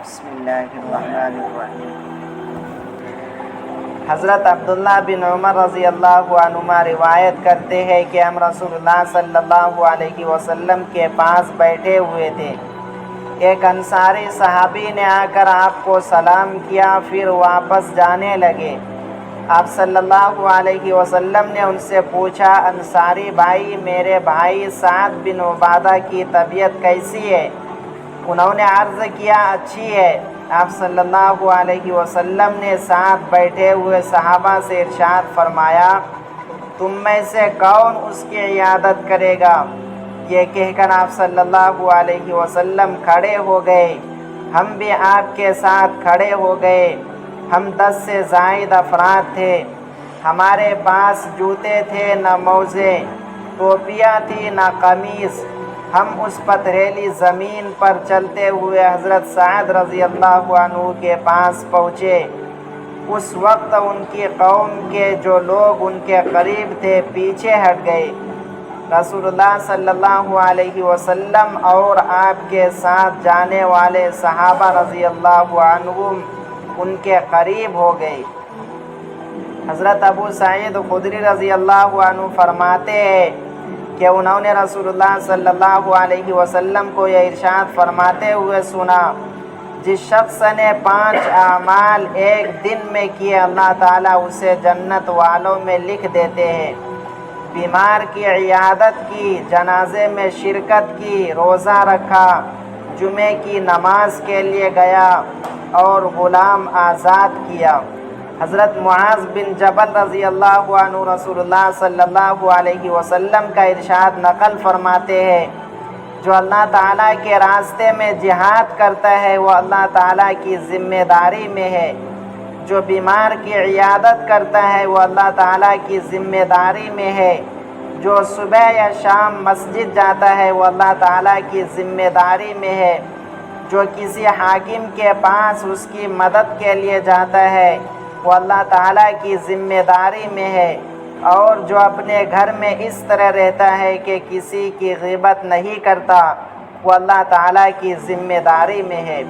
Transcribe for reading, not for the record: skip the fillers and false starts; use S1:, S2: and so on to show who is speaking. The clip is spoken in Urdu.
S1: بسم اللہ الرحمن الرحیم۔ حضرت عبداللہ بن عمر رضی اللہ عنہما روایت کرتے ہیں کہ ہم رسول اللہ صلی اللہ علیہ وسلم کے پاس بیٹھے ہوئے تھے۔ ایک انصاری صحابی نے آ کر آپ کو سلام کیا، پھر واپس جانے لگے۔ آپ صلی اللہ علیہ وسلم نے ان سے پوچھا، انصاری بھائی، میرے بھائی سعد بن عبادہ کی طبیعت کیسی ہے؟ انہوں نے عرض کیا، اچھی ہے۔ آپ صلی اللہ علیہ وسلم نے ساتھ بیٹھے ہوئے صحابہ سے ارشاد فرمایا، تم میں سے کون اس کی عیادت کرے گا؟ یہ کہہ کر آپ صلی اللہ علیہ وسلم کھڑے ہو گئے۔ ہم بھی آپ کے ساتھ کھڑے ہو گئے۔ ہم 10 سے زائد افراد تھے۔ ہمارے پاس جوتے تھے نہ موزے، ٹوپیاں تھی نہ قمیص۔ ہم اس پتھریلی زمین پر چلتے ہوئے حضرت سعد رضی اللہ عنہ کے پاس پہنچے۔ اس وقت ان کی قوم کے جو لوگ ان کے قریب تھے پیچھے ہٹ گئے۔ رسول اللہ صلی اللہ علیہ وسلم اور آپ کے ساتھ جانے والے صحابہ رضی اللہ عنہم ان کے قریب ہو گئے۔ حضرت ابو سعید خدری رضی اللہ عنہ فرماتے ہیں کہ انہوں نے رسول اللہ صلی اللہ علیہ وسلم کو یہ ارشاد فرماتے ہوئے سنا، جس شخص نے 5 اعمال ایک دن میں کیے، اللہ تعالیٰ اسے جنت والوں میں لکھ دیتے ہیں۔ بیمار کی عیادت کی، جنازے میں شرکت کی، روزہ رکھا، جمعے کی نماز کے لیے گیا اور غلام آزاد کیا۔ حضرت معاذ بن جبل رضی اللہ عنہ رسول اللہ صلی اللہ علیہ وسلم کا ارشاد نقل فرماتے ہیں، جو اللہ تعالیٰ کے راستے میں جہاد کرتا ہے وہ اللہ تعالیٰ کی ذمہ داری میں ہے۔ جو بیمار کی عیادت کرتا ہے وہ اللہ تعالیٰ کی ذمہ داری میں ہے۔ جو صبح یا شام مسجد جاتا ہے وہ اللہ تعالیٰ کی ذمہ داری میں ہے۔ جو کسی حاکم کے پاس اس کی مدد کے لیے جاتا ہے وہ اللہ تعالیٰ کی ذمہ داری میں ہے، اور جو اپنے گھر میں اس طرح رہتا ہے کہ کسی کی غیبت نہیں کرتا وہ اللہ تعالیٰ کی ذمہ داری میں ہے۔